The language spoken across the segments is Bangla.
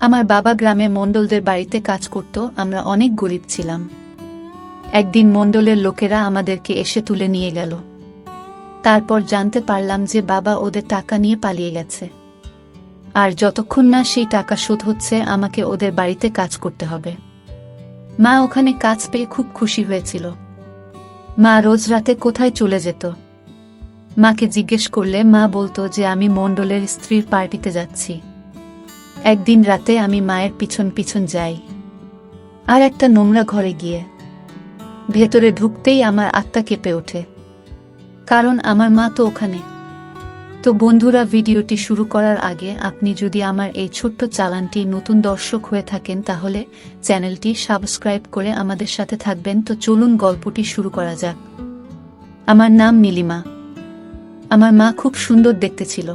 আমার বাবা গ্রামে মণ্ডলদের বাড়িতে কাজ করত। আমরা অনেক গরিব ছিলাম। একদিন মণ্ডলের লোকেরা আমাদেরকে এসে তুলে নিয়ে গেল। তারপর জানতে পারলাম যে বাবা ওদের টাকা নিয়ে পালিয়ে গেছে, আর যতক্ষণ না সেই টাকা শোধ হচ্ছে আমাকে ওদের বাড়িতে কাজ করতে হবে। মা ওখানে কাজ পেয়ে খুব খুশি হয়েছিল। মা রোজ রাতে কোথায় চলে যেত? মাকে জিজ্ঞেস করলে মা বলতো যে আমি মণ্ডলের স্ত্রীর পার্টিতে যাচ্ছি। একদিন রাতে আমি মায়ের পিছন পিছন যাই, আর একটা নোংরা ঘরে গিয়ে ভেতরে ঢুকতেই আমার আত্মা কেঁপে ওঠে, কারণ আমার মা তো ওখানে। তো বন্ধুরা, ভিডিওটি শুরু করার আগে আপনি যদি আমার এই ছোট্ট চ্যানেলটি নতুন দর্শক হয়ে থাকেন তাহলে চ্যানেলটি সাবস্ক্রাইব করে আমাদের সাথে থাকবেন। তো চলুন গল্পটি শুরু করা যাক। আমার নাম নীলিমা। আমার মা খুব সুন্দর দেখতে ছিল,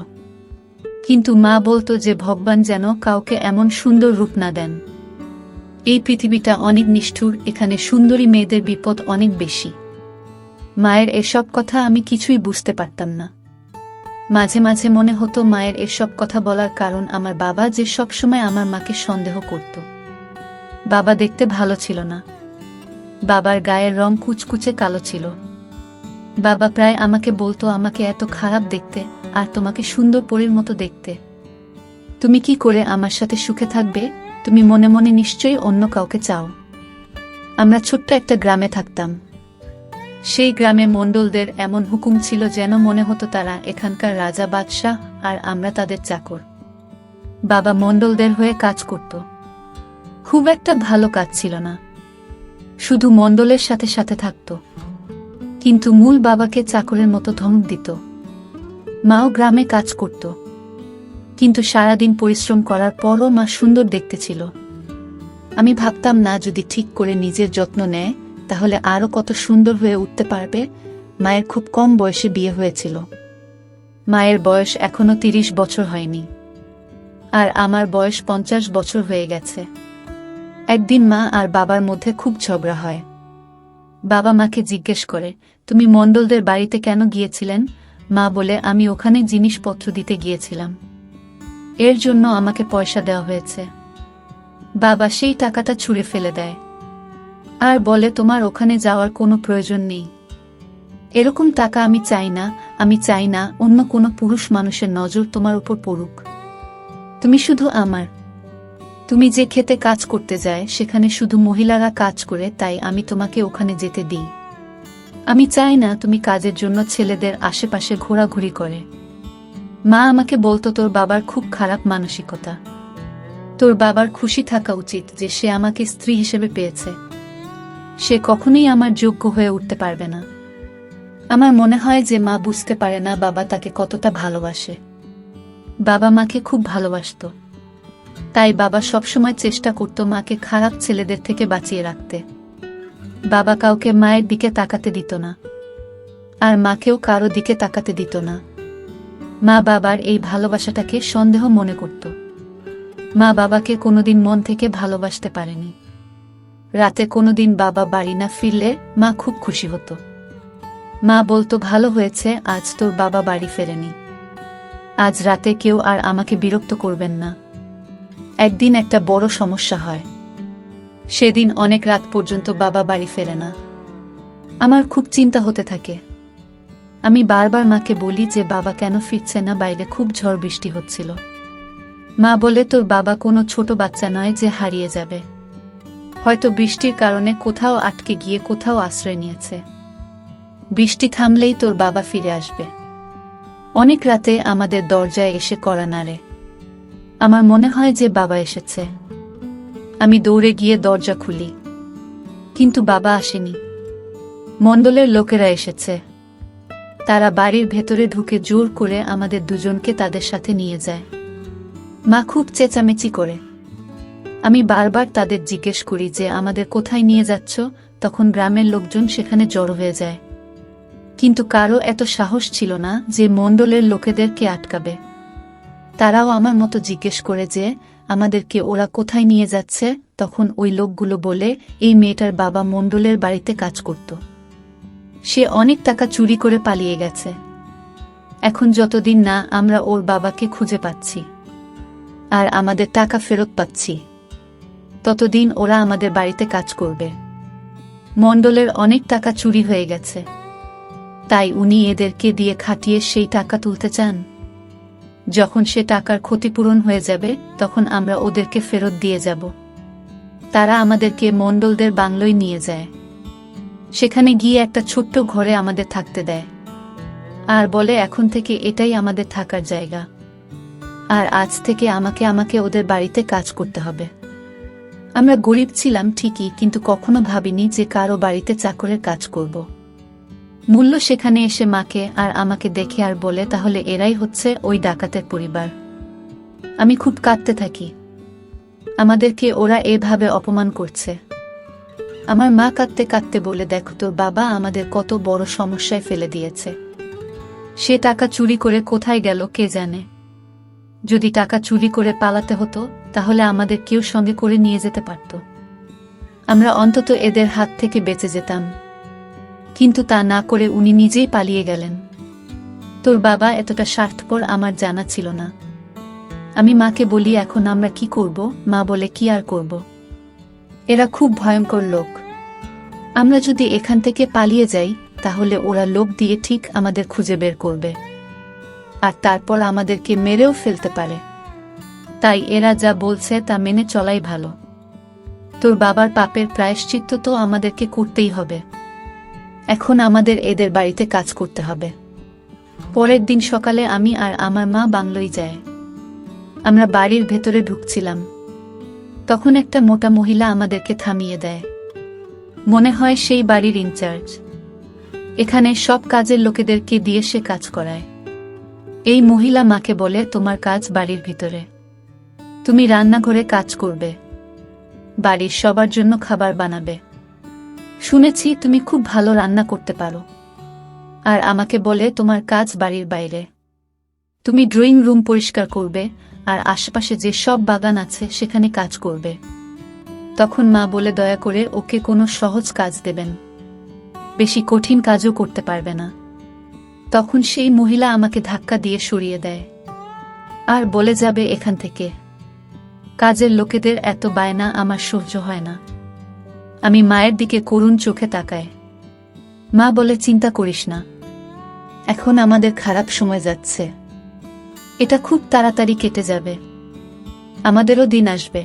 কিন্তু মা বলতো যে ভগবান যেন কাউকে এমন সুন্দর রূপ না দেন। এই পৃথিবীটা অনেক নিষ্ঠুর, এখানে সুন্দরী মেয়েদের বিপদ অনেক বেশি। মায়ের এসব কথা আমি কিছুই বুঝতে পারতাম না। মাঝে মাঝে মনে হতো মায়ের এসব কথা বলার কারণ আমার বাবা, যে সবসময় আমার মাকে সন্দেহ করত। বাবা দেখতে ভালো ছিল না। বাবার গায়ের রং কুচকুচে কালো ছিল। বাবা প্রায় আমাকে বলতো, আমাকে এত খারাপ দেখতে আর তোমাকে সুন্দর পরীর মতো দেখতে। তুমি কি করে আমার সাথে সুখে থাকবে? তুমি মনে মনে নিশ্চয়ই অন্য কাউকে চাও। আমরা ছোট্ট একটা গ্রামে থাকতাম। সেই গ্রামে মণ্ডলদের এমন হুকুম ছিল যেন মনে হতো তারা এখানকার রাজা বাদশাহ আর আমরা তাদের চাকর। বাবা মণ্ডলদের হয়ে কাজ করত। খুব একটা ভালো কাজ ছিল না, শুধু মণ্ডলের সাথে সাথে থাকত, কিন্তু মূল বাবাকে চাকরের মতো ধমক দিত। মাও গ্রামে কাজ করত, কিন্তু সারাদিন পরিশ্রম করার পরও মা সুন্দর দেখতে ছিল। আমি ভাবতাম, না যদি ঠিক করে নিজের যত্ন নেয় তাহলে আরো কত সুন্দর হয়ে উঠতে পারবে। মায়ের খুব কম বয়সে বিয়ে হয়েছিল। মায়ের বয়স এখনো 30 বছর হয়নি, আর আমার বয়স 50 বছর হয়ে গেছে। একদিন মা আর বাবার মধ্যে খুব ঝগড়া হয়। বাবা মাকে জিজ্ঞেস করে, তুমি মণ্ডলদের বাড়িতে কেন গিয়েছিলেন? মা বলে, আমি ওখানে জিনিসপত্র দিতে গিয়েছিলাম, এর জন্য আমাকে পয়সা দেওয়া হয়েছে। বাবা সেই টাকাটা ছুঁড়ে ফেলে দেয় আর বলে, তোমার ওখানে যাওয়ার কোনো প্রয়োজন নেই। এরকম টাকা আমি চাই না। আমি চাই না অন্য কোনো পুরুষ মানুষের নজর তোমার উপর পড়ুক। তুমি শুধু আমার। তুমি যে খেতে কাজ করতে যায় সেখানে শুধু মহিলারা কাজ করে, তাই আমি তোমাকে ওখানে যেতে দিই। আমি চাই না তুমি কাজের জন্য ছেলেদের আশেপাশে ঘোরাঘুরি করে। মা আমাকে বলতো, তোর বাবার খুব খারাপ মানসিকতা। তোর বাবার খুশি থাকা উচিত যে সে আমাকে স্ত্রী হিসেবে পেয়েছে। সে কখনোই আমার যোগ্য হয়ে উঠতে পারবে না। আমার মনে হয় যে মা বুঝতে পারে না বাবা তাকে কতটা ভালোবাসে। বাবা মাকে খুব ভালোবাসতো, তাই বাবা সবসময় চেষ্টা করত মাকে খারাপ ছেলেদের থেকে বাঁচিয়ে রাখতে। বাবা কাউকে মায়ের দিকে তাকাতে দিত না, আর মাকেও কারো দিকে তাকাতে দিত না। মা বাবার এই ভালোবাসাটাকে সন্দেহ মনে করত। মা বাবাকে কোনোদিন মন থেকে ভালোবাসতে পারেনি। রাতে কোনোদিন বাবা বাড়ি না ফিরলে মা খুব খুশি হতো। মা বলতো, ভালো হয়েছে আজ তোর বাবা বাড়ি ফেরেনি। আজ রাতে কেউ আর আমাকে বিরক্ত করবেন না। একদিন একটা বড় সমস্যা হয়। সেদিন অনেক রাত পর্যন্ত বাবা বাড়ি ফেরে না। আমার খুব চিন্তা হতে থাকে। আমি বারবার মাকে বলি যে বাবা কেন ফিরছে না, বাইরে খুব ঝড় বৃষ্টি হচ্ছিল। মা বলে, তোর বাবা কোনো ছোট বাচ্চা নয় যে হারিয়ে যাবে। হয়তো বৃষ্টির কারণে কোথাও আটকে গিয়ে কোথাও আশ্রয় নিয়েছে। বৃষ্টি থামলেই তোর বাবা ফিরে আসবে। অনেক রাতে আমাদের দরজায় এসে কড়া নাড়ে। আমার মনে হয় যে বাবা এসেছে। আমি দৌড়ে গিয়ে দরজা খুলি, কিন্তু বাবা আসেনি। মণ্ডলের লোকেরা এসেছে। তারা বাড়ির ভেতরে ঢুকে জোর করে আমাদের দুজনকে তাদের সাথে নিয়ে যায়। মা খুব চেঁচামেচি করে। আমি বারবার তাদের জিজ্ঞেস করি যে আমাদের কোথায় নিয়ে যাচ্ছ। তখন গ্রামের লোকজন সেখানে জড়ো হয়ে যায়, কিন্তু কারো এত সাহস ছিল না যে মণ্ডলের লোকেদেরকে আটকাবে। তারাও আমার মতো জিজ্ঞেস করে যে আমাদেরকে ওরা কোথায় নিয়ে যাচ্ছে। তখন ওই লোকগুলো বলে, এই মেয়েটার বাবা মণ্ডলের বাড়িতে কাজ করত, সে অনেক টাকা চুরি করে পালিয়ে গেছে। এখন যতদিন না আমরা ওর বাবাকে খুঁজে পাচ্ছি আর আমাদের টাকা ফেরত পাচ্ছি, ততদিন ওরা আমাদের বাড়িতে কাজ করবে। মণ্ডলের অনেক টাকা চুরি হয়ে গেছে, তাই উনি এদেরকে দিয়ে খাটিয়ে সেই টাকা তুলতে চান। যখন সে টাকার ক্ষতিপূরণ হয়ে যাবে তখন আমরা ওদেরকে ফেরত দিয়ে যাব। তারা আমাদেরকে মণ্ডলদের বাংলোয় নিয়ে যায়। সেখানে গিয়ে একটা ছোট্ট ঘরে আমাদের থাকতে দেয়, আর বলে এখন থেকে এটাই আমাদের থাকার জায়গা, আর আজ থেকে আমাকে ওদের বাড়িতে কাজ করতে হবে। আমরা গরিব ছিলাম ঠিকই, কিন্তু কখনো ভাবিনি যে কারো বাড়িতে চাকরের কাজ করব। মূল্য সেখানে এসে মাকে আর আমাকে দেখে আর বলে, তাহলে এরাই হচ্ছে ওই ডাকাতের পরিবার। আমি খুব কাঁদতে থাকি, আমাদেরকে ওরা এভাবে অপমান করছে। আমার মা কাঁদতে কাঁদতে বলে, দেখো তোর বাবা আমাদের কত বড় সমস্যায় ফেলে দিয়েছে। সে টাকা চুরি করে কোথায় গেল কে জানে। যদি টাকা চুরি করে পালাতে হতো তাহলে আমাদের কেউ সঙ্গে করে নিয়ে যেতে পারত, আমরা অন্তত এদের হাত থেকে বেঁচে যেতাম। কিন্তু তা না করে উনি নিজেই পালিয়ে গেলেন। তোর বাবা এতটা স্বার্থপর আমার জানা ছিল না। আমি মাকে বলি, এখন আমরা কি করব? মা বলে, কি আর করব, এরা খুব ভয়ঙ্কর লোক। আমরা যদি এখান থেকে পালিয়ে যাই তাহলে ওরা লোক দিয়ে ঠিক আমাদের খুঁজে বের করবে, আর তারপর আমাদেরকে মেরেও ফেলতে পারে। তাই এরা যা বলছে তা মেনে চলাই ভালো। তোর বাবার পাপের প্রায়শ্চিত্ত তো আমাদেরকে করতেই হবে। এখন আমাদের এদের বাড়িতে কাজ করতে হবে। পরের দিন সকালে আমি আর আমার মা বাংলোয় যায়। আমরা বাড়ির ভেতরে ঢুকছিলাম, তখন একটা মোটা মহিলা আমাদেরকে থামিয়ে দেয়। মনে হয় সেই বাড়ির ইনচার্জ। এখানে সব কাজের লোকেদেরকে দিয়ে সে কাজ করায়। এই মহিলা মাকে বলে, তোমার কাজ বাড়ির ভিতরে, তুমি রান্নাঘরে কাজ করবে, বাড়ির সবার জন্য খাবার বানাবে। শুনেছি তুমি খুব ভালো রান্না করতে পারো। আর আমাকে বলে, তোমার কাজ বাড়ির বাইরে, তুমি ড্রয়িং রুম পরিষ্কার করবে আর আশেপাশে যে সব বাগান আছে সেখানে কাজ করবে। তখন মা বলে, দয়া করে ওকে কোনো সহজ কাজ দেবেন, বেশি কঠিন কাজও করতে পারবে না। তখন সেই মহিলা আমাকে ধাক্কা দিয়ে সরিয়ে দেয় আর বলে, যাবে এখান থেকে। কাজের লোকেদের এত বায়না আমার সহ্য হয় না। আমি মায়ের দিকে করুণ চোখে তাকাই। মা বলে, চিন্তা করিস না, এখন আমাদের খারাপ সময় যাচ্ছে, এটা খুব তাড়াতাড়ি কেটে যাবে, আমাদেরও দিন আসবে।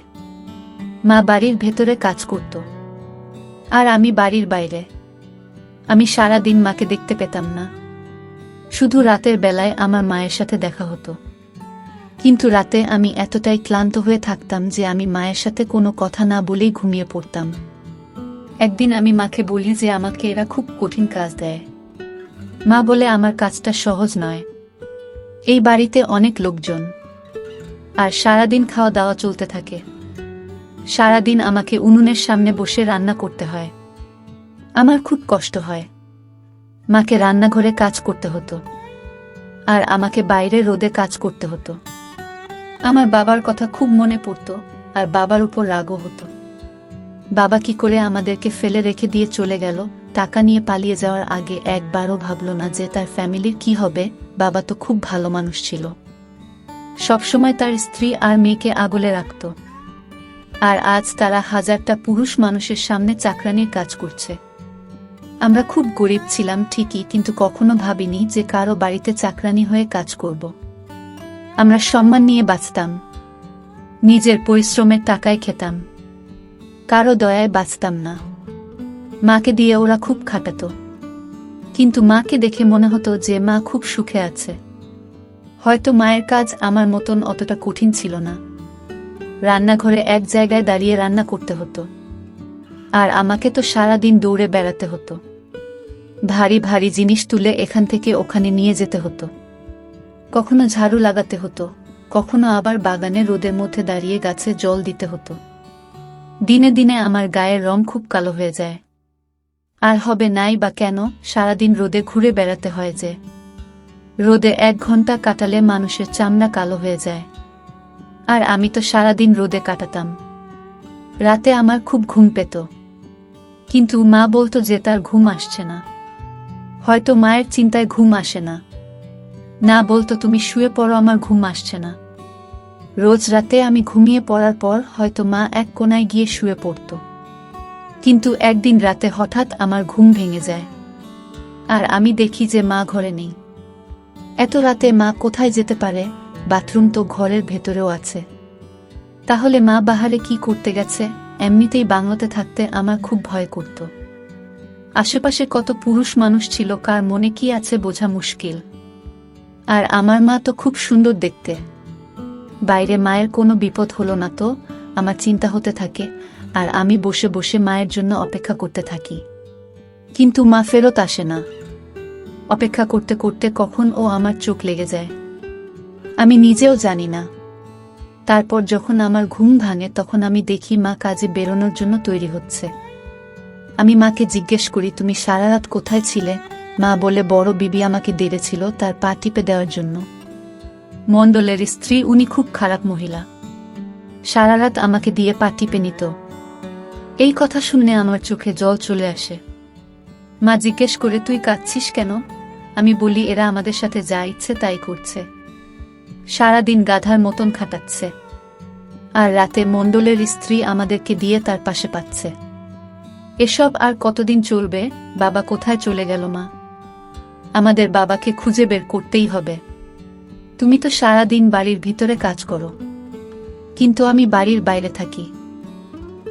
মা বাড়ির ভেতরে কাজ করত আর আমি বাড়ির বাইরে। আমি সারা দিন মাকে দেখতে পেতাম না, শুধু রাতের বেলায় আমার মায়ের সাথে দেখা হতো। কিন্তু রাতে আমি এতটাই ক্লান্ত হয়ে থাকতাম যে আমি মায়ের সাথে কোনো কথা না বলেই ঘুমিয়ে পড়তাম। একদিন আমি মাকে বলি যে আমাকে এরা খুব কঠিন কাজ দেয়। মা বলে, আমার কাজটা সহজ নয়, এই বাড়িতে অনেক লোকজন, আর সারাদিন খাওয়া দাওয়া চলতে থাকে। সারাদিন আমাকে উনুনের সামনে বসে রান্না করতে হয়, আমার খুব কষ্ট হয়। মাকে রান্নাঘরে কাজ করতে হতো আর আমাকে বাইরে রোদে কাজ করতে হতো। আমার বাবার কথা খুব মনে পড়তো আর বাবার উপর রাগও হতো। বাবা কি করে আমাদেরকে ফেলে রেখে দিয়ে চলে গেল, টাকা নিয়ে পালিয়ে যাওয়ার আগে একবারও ভাবল না যে তার ফ্যামিলির কি হবে। বাবা তো খুব ভালো মানুষ ছিল, সবসময় তার স্ত্রী আর মেয়েকে আগলে রাখত, আর আজ তারা হাজারটা পুরুষ মানুষের সামনে চাকরানির কাজ করছে। আমরা খুব গরিব ছিলাম ঠিকই, কিন্তু কখনো ভাবিনি যে কারো বাড়িতে চাকরানি হয়ে কাজ করব। আমরা সম্মান নিয়ে বাঁচতাম, নিজের পরিশ্রমের টাকায় খেতাম, কারো দয়ায় বাঁচতাম না। মাকে দিয়ে ওরা খুব খাটাতো, কিন্তু মাকে দেখে মনে হতো যে মা খুব সুখে আছে। হয়তো মায়ের কাজ আমার মতন অতটা কঠিন ছিল না। রান্নাঘরে এক জায়গায় দাঁড়িয়ে রান্না করতে হতো, আর আমাকে তো সারাদিন দৌড়ে বেড়াতে হতো। ভারী ভারী জিনিস তুলে এখান থেকে ওখানে নিয়ে যেতে হতো। কখনো ঝাড়ু লাগাতে হতো, কখনো আবার বাগানে রোদের মধ্যে দাঁড়িয়ে গাছে জল দিতে হতো। দিনে দিনে আমার গায়ের রং খুব কালো হয়ে যায়। আর হবে নাই বা কেন, সারাদিন রোদে ঘুরে বেড়াতে হয় যে। রোদে 1 ঘন্টা কাটালে মানুষের চামড়া কালো হয়ে যায়, আর আমি তো সারাদিন রোদে কাটাতাম। রাতে আমার খুব ঘুম পেত, কিন্তু মা বলতো যে তার ঘুম আসছে না। হয়তো মায়ের চিন্তায় ঘুম আসে না, না বলতো তুমি শুয়ে পড়ো, আমার ঘুম আসছে না। রোজ রাতে আমি ঘুমিয়ে পড়ার পর হয়তো মা এক কোণায় গিয়ে শুয়ে পড়ত। কিন্তু একদিন রাতে হঠাৎ আমার ঘুম ভেঙে যায়, আর আমি দেখি যে মা ঘরে নেই। এত রাতে মা কোথায় যেতে পারে? বাথরুম তো ঘরের ভেতরেও আছে। তাহলে মা বাহারে কি করতে গেছে? এমনিতেই বাংলাতে থাকতে আমার খুব ভয় করত। আশেপাশে কত পুরুষ মানুষ ছিল, কার মনে কি আছে বোঝা মুশকিল। আর আমার মা তো খুব সুন্দর দেখতে। বাইরে মায়ের কোনো বিপদ হলো না তো আমার চিন্তা হতে থাকে, আর আমি বসে বসে মায়ের জন্য অপেক্ষা করতে থাকি। কিন্তু মা ফেরত আসে না। অপেক্ষা করতে করতে কখন ও আমার চোখ লেগে যায় আমি নিজেও জানি না। তারপর যখন আমার ঘুম ভাঙে তখন আমি দেখি মা কাজে বেরোনোর জন্য তৈরি হচ্ছে। আমি মাকে জিজ্ঞেস করি, তুমি সারা রাত কোথায় ছিলে? মা বলে, বড় বিবি আমাকে ডেকেছিল তার পা টিপে দেওয়ার জন্য। মণ্ডলের স্ত্রী, উনি খুব খারাপ মহিলা, সারা রাত আমাকে দিয়ে পা টিপে নিত। এই কথা শুনে আমার চোখে জল চলে আসে। মা জিজ্ঞেস করে, তুই কাঁদছিস কেন? আমি বলি, এরা আমাদের সাথে যা ইচ্ছে তাই করছে, সারাদিন গাধার মতন খাটাচ্ছে, আর রাতে মণ্ডলের স্ত্রী আমাদেরকে দিয়ে তার পাশে পাচ্ছে। এসব আর কতদিন চলবে? বাবা কোথায় চলে গেল? মা, আমাদের বাবাকে খুঁজে বের করতেই হবে। তুমি তো সারাদিন বাড়ির ভিতরে কাজ করো, কিন্তু আমি বাড়ির বাইরে থাকি।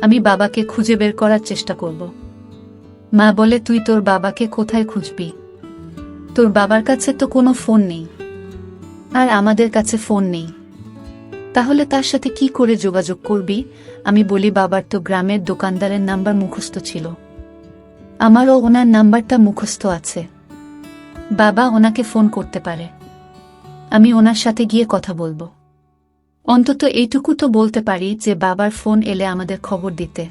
আমি বাবাকে খুঁজে বের করার চেষ্টা করব। মা বলে, তুই তোর বাবাকে কোথায় খুঁজবি? তোর বাবার কাছে তো কোনো ফোন নেই, আর আমাদের কাছে ফোন নেই। তাহলে তার সাথে কি করে যোগাযোগ করবি? আমি বলি, বাবার তো গ্রামের দোকানদারের নাম্বার মুখস্থ ছিল, আমারও ওনার নাম্বারটা মুখস্থ আছে। বাবা ওনাকে ফোন করতে পারে, আমি ওনার সাথে গিয়ে কথা বলবো। অন্তত এইটুকু তো বলতে পারি যে বাবার ফোন এলে আমাদের খবর দিতে।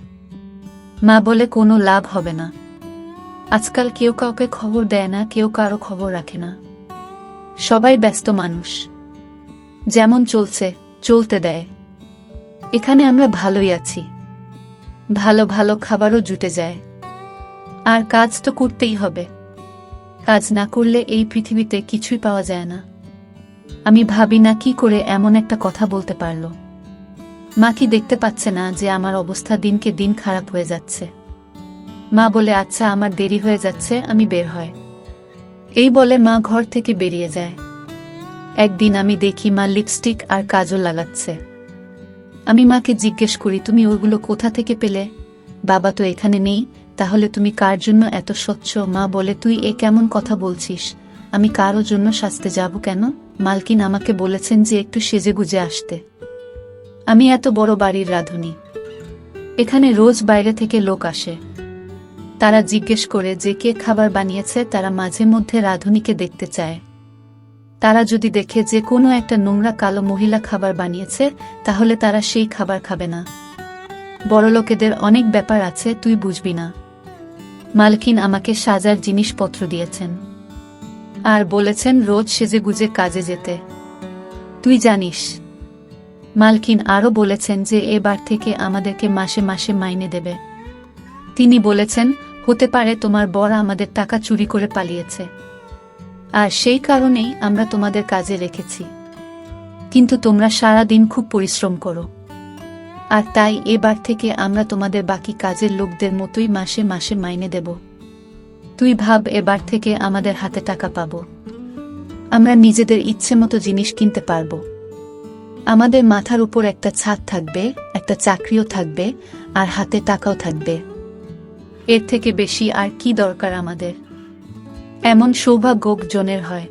মা বলে, কোনো লাভ হবে না। আজকাল কেউ কাউকে খবর দেয় না, কেউ কারো খবর রাখে না। সবাই ব্যস্ত মানুষ, যেমন চলছে চলতে দেয়। এখানে আমরা ভালোই আছি, ভালো ভালো খাবারও জুটে যায়, আর কাজ তো করতেই হবে। কাজ না করলে এই পৃথিবীতে কিছুই পাওয়া যায় না। আমি ভাবি না কি করে এমন একটা কথা বলতে পারলো। মা কি দেখতে পাচ্ছে না যে আমার অবস্থা দিনকে দিন খারাপ হয়ে যাচ্ছে? মা বলে, আচ্ছা আমার দেরি হয়ে যাচ্ছে, আমি বের হয়। এই বলে মা ঘর থেকে বেরিয়ে যায়। একদিন আমি দেখি মা লিপস্টিক আর কাজল লাগাচ্ছে। আমি মাকে জিজ্ঞেস করি, তুমি ওগুলো কোথা থেকে পেলে? বাবা তো এখানে নেই, তাহলে তুমি কার জন্য এত স্বচ্ছ? মা বলে, তুই এ কেমন কথা বলছিস? আমি কারো জন্য সাজতে যাব কেন? মালকিন আমাকে বলেছেন যে একটু সেজে গুজে আসতে। আমি এত বড় বাড়ির রাঁধুনি, এখানে রোজ বাইরে থেকে লোক আসে। তারা জিজ্ঞেস করে যে কে খাবার বানিয়েছে। তারা মাঝে মধ্যে রাঁধুনিকে দেখতে চায়। তারা যদি দেখে যে কোনো একটা নোংরা কালো মহিলা খাবার বানিয়েছে, তাহলে তারা সেই খাবার খাবে না। বড়লোকেদের অনেক ব্যাপার আছে, তুই বুঝবি না। মালকিন আমাকে সাজার জিনিসপত্র দিয়েছেন, আর বলেছেন রোজ সেজে গুজে কাজে যেতে। তুই জানিস, মালকিন আরও বলেছেন যে এবার থেকে আমাদেরকে মাসে মাসে মাইনে দেবে। তিনি বলেছেন, হতে পারে তোমার বর আমাদের টাকা চুরি করে পালিয়েছে, আর সেই কারণেই আমরা তোমাদের কাজে রেখেছি। কিন্তু তোমরা সারা দিন খুব পরিশ্রম করো, আর তাই এবার থেকে আমরা তোমাদের বাকি কাজের লোকদের মতোই মাসে মাসে মাইনে দেব। তুই ভাব, এবার থেকে আমাদের হাতে টাকা পাবো, আমরা নিজেদের ইচ্ছে মতো জিনিস কিনতে পারবো। আমাদের মাথার উপর একটা ছাদ থাকবে, একটা চাকরিও থাকবে, আর হাতে টাকাও থাকবে। এর থেকে বেশি আর কি দরকার আমাদের? এমন সৌভাগ্য জনের হয়।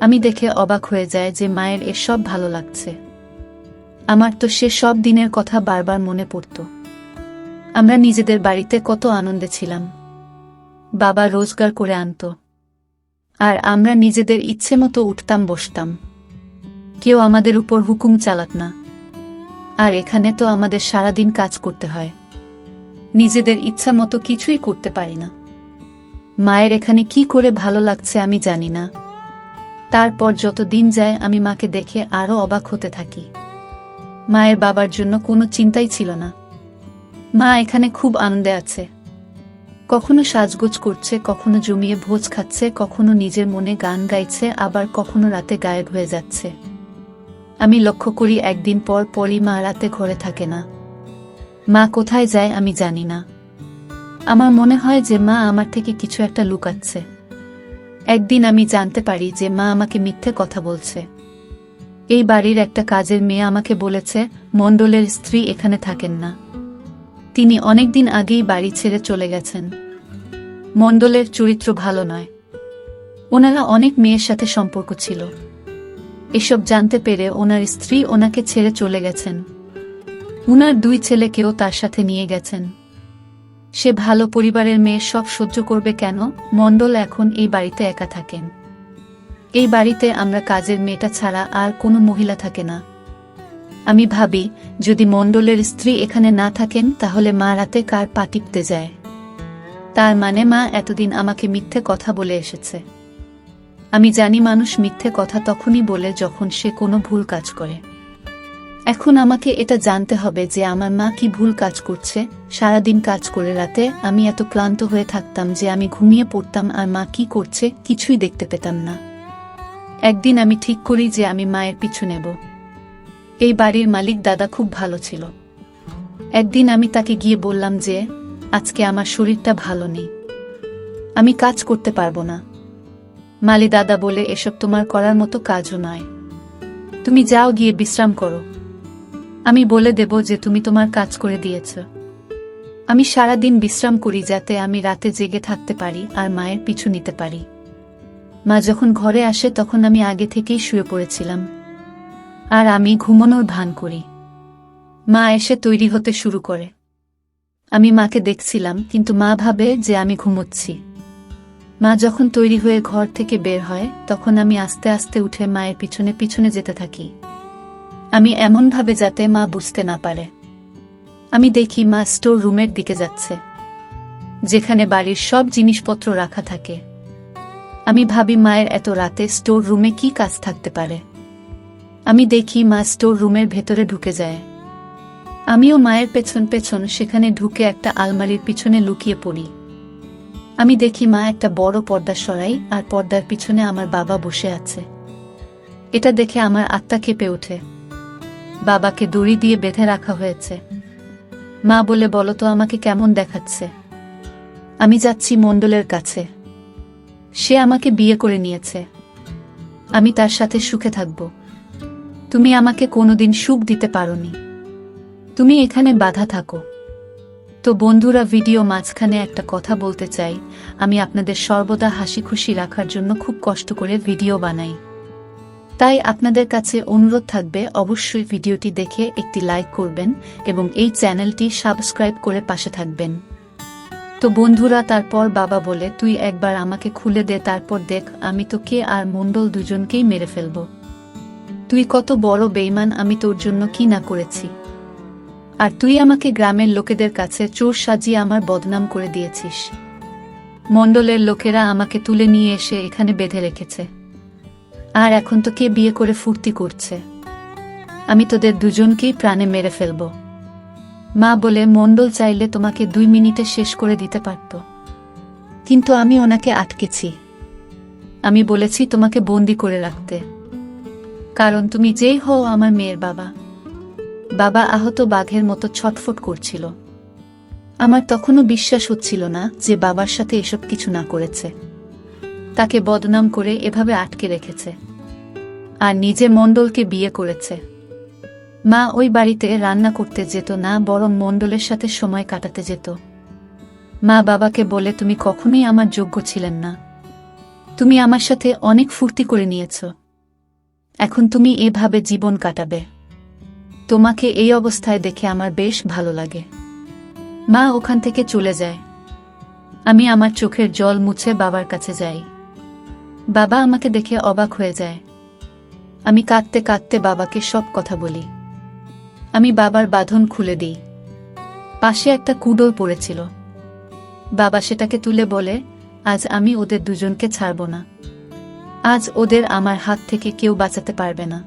আমি দেখে অবাক হয়ে যায় যে মায়ের এসব ভালো লাগছে। আমার তো সে সব দিনের কথা বারবার মনে পড়ত। আমরা নিজেদের বাড়িতে কত আনন্দে ছিলাম। বাবা রোজগার করে আনত, আর আমরা নিজেদের ইচ্ছে মতো উঠতাম বসতাম। কেউ আমাদের উপর হুকুম চালাত না। আর এখানে তো আমাদের সারাদিন কাজ করতে হয়, নিজেদের ইচ্ছা মতো কিছুই করতে পারি না। মায়ের এখানে কি করে ভালো লাগছে আমি জানি না। তারপর যত দিন যায় আমি মাকে দেখে আরো অবাক হতে থাকি। মায়ের বাবার জন্য কোনো চিন্তাই ছিল না। মা এখানে খুব আনন্দে আছে। কখনো সাজগোজ করছে, কখনো জমিয়ে ভোজ খাচ্ছে, কখনো নিজের মনে গান গাইছে, আবার কখনো রাতে গায়েব হয়ে যাচ্ছে। আমি লক্ষ্য করি একদিন পর পরই মা রাতে ঘরে থাকে না। মা কোথায় যায় আমি জানি না। আমার মনে হয় যে মা আমার থেকে কিছু একটা লুকাচ্ছে। একদিন আমি জানতে পারি যে মা আমাকে মিথ্যে কথা বলছে। এই বাড়ির একটা কাজের মেয়ে আমাকে বলেছে মণ্ডলের স্ত্রী এখানে থাকেন না। তিনি অনেকদিন আগেই বাড়ি ছেড়ে চলে গেছেন। মণ্ডলের চরিত্র ভালো নয়। ওনারা অনেক মেয়ের সাথে সম্পর্ক ছিল। এসব জানতে পেরে ওনার স্ত্রী ওনাকে ছেড়ে চলে গেছেন। উনার 2 ছেলেকেও তার সাথে নিয়ে গেছেন। সে ভালো পরিবারের মেয়ে, সব সহ্য করবে কেন? মণ্ডল এখন এই বাড়িতে একা থাকেন। এই বাড়িতে আমরা কাজের মেয়েটা ছাড়া আর কোনো মহিলা থাকে না। আমি ভাবি যদি মণ্ডলের স্ত্রী এখানে না থাকেন তাহলে মা রাতে কার পা টিপতে যায়। তার মানে মা এতদিন আমাকে মিথ্যে কথা বলে এসেছে। আমি জানি মানুষ মিথ্যে কথা তখনই বলে যখন সে কোনো ভুল কাজ করে। এখন আমাকে এটা জানতে হবে যে আমার মা কি ভুল কাজ করছে। সারাদিন কাজ করে রাতে আমি এত ক্লান্ত হয়ে থাকতাম যে আমি ঘুমিয়ে পড়তাম, আর মা কি করছে কিছুই দেখতে পেতাম না। একদিন আমি ঠিক করি যে আমি মায়ের পিছু নেব। এই বাড়ির মালিক দাদা খুব ভালো ছিল। একদিন আমি তাকে গিয়ে বললাম যে আজকে আমার শরীরটা ভালো নেই, আমি কাজ করতে পারবো না। মালি দাদা বলে এসব তোমার করার মতো কাজও নয়, তুমি যাও গিয়ে বিশ্রাম করো। আমি বলে দেব যে তুমি তোমার কাজ করে দিয়েছ। আমি সারাদিন বিশ্রাম করি যাতে আমি রাতে জেগে থাকতে পারি আর মায়ের পিছু নিতে পারি। মা যখন ঘরে আসে তখন আমি আগে থেকেই শুয়ে পড়েছিলাম আর আমি ঘুমানোর ভান করি। মা এসে তৈরি হতে শুরু করে। আমি মাকে দেখছিলাম কিন্তু মা ভাবে যে আমি ঘুমোচ্ছি। মা যখন তৈরি হয়ে ঘর থেকে বের হয় তখন আমি আস্তে আস্তে উঠে মায়ের পিছনে পিছনে যেতে থাকি। আমি এমনভাবে যাতে মা বুঝতে না পারে। আমি দেখি মা স্টোর রুমের দিকে যাচ্ছে, যেখানে বাড়ির সব জিনিসপত্র রাখা থাকে। আমি ভাবি মায়ের এত রাতে স্টোর রুমে কি কাজ থাকতে পারে। আমি দেখি মা স্টোর রুমের ভেতরে ঢুকে যায়। আমিও মায়ের পেছন পেছন সেখানে ঢুকে একটা আলমারির পিছনে লুকিয়ে পড়ি। আমি দেখি মা একটা বড় পর্দা সরাই আর পর্দার পিছনে আমার বাবা বসে আছে। এটা দেখে আমার আত্মা কেঁপে ওঠে। বাবাকে দড়ি দিয়ে বেঁধে রাখা হয়েছে। মা বলে, বলো তো আমাকে কেমন দেখাচ্ছে? আমি যাচ্ছি মণ্ডলের কাছে। সে আমাকে বিয়ে করে নিয়েছে, আমি তার সাথে সুখে থাকব। তুমি আমাকে কোনোদিন সুখ দিতে পারোনি, তুমি এখানে বাধা থাকো। তো বন্ধুরা, ভিডিও মাঝখানে একটা কথা বলতে চাই। আমি আপনাদের সর্বদা হাসি খুশি রাখার জন্য খুব কষ্ট করে ভিডিও বানাই। তাই আপনাদের কাছে অনুরোধ থাকবে অবশ্যই ভিডিওটি দেখে একটি লাইক করবেন এবং এই চ্যানেলটি সাবস্ক্রাইব করে পাশে থাকবেন। তো বন্ধুরা, তারপর বাবা বলে, তুই একবার আমাকে খুলে দে, তারপর দেখ আমি তোকে আর মণ্ডল দুজনকেই মেরে ফেলব। তুই কত বড় বেঈমান, আমি তোর জন্য কি না করেছি। আর তুই আমাকে গ্রামের লোকেদের কাছে চোর সাজিয়ে আমার বদনাম করে দিয়েছিস। মণ্ডলের লোকেরা আমাকে তুলে নিয়ে এসে এখানে বেঁধে রেখেছে, আর এখন তো কে বিয়ে করে ফুর্তি করছে। আমি তোদের দুজনকেই প্রাণে মেরে ফেলব। মা বলে, মণ্ডল চাইলে তোমাকে 2 মিনিটে শেষ করে দিতে পারত, কিন্তু আমি ওনাকে আটকেছি। আমি বলেছি তোমাকে বন্দি করে রাখতে, কারণ তুমি যেই হও আমার মেয়ের বাবা। বাবা আহত বাঘের মতো ছটফট করছিল। আমার তখনও বিশ্বাস হচ্ছিল না যে বাবার সাথে এসব কিছু না করেছে, তাকে বদনাম করে এভাবে আটকে রেখেছে, আর নিজে মণ্ডলকে বিয়ে করেছে। মা ওই বাড়িতে রান্না করতে যেত না, বরং মণ্ডলের সাথে সময় কাটাতে যেত। মা বাবাকে বলে, তুমি কখনোই আমার যোগ্য ছিলেন না, তুমি আমার সাথে অনেক ফুর্তি করে নিয়েছ, এখন তুমি এভাবে জীবন কাটাবে। তোমাকে এই অবস্থায় দেখে আমার বেশ ভালো লাগে। মা ওখান থেকে চলে যায়। আমি আমার চোখের জল মুছে বাবার কাছে যাই। বাবা আমাকে দেখে অবাক হয়ে যায়। আমি কাঁদতে কাঁদতে বাবাকে সব কথা বলি। আমি বাবার বাঁধন খুলে দিই। পাশে একটা কুডোল পড়েছিল। বাবা সেটাকে তুলে বলে, আজ আমি ওদের দুজনকে ছাড়ব না। আজ ওদের আমার হাত থেকে কেউ বাঁচাতে পারবে না।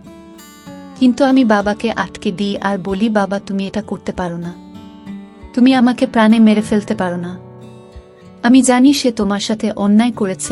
কিন্তু আমি বাবাকে আটকে দিই আর বলি, বাবা তুমি এটা করতে পারো না, তুমি আমাকে প্রাণে মেরে ফেলতে পারো না। আমি জানি সে তোমার সাথে অন্যায় করেছে।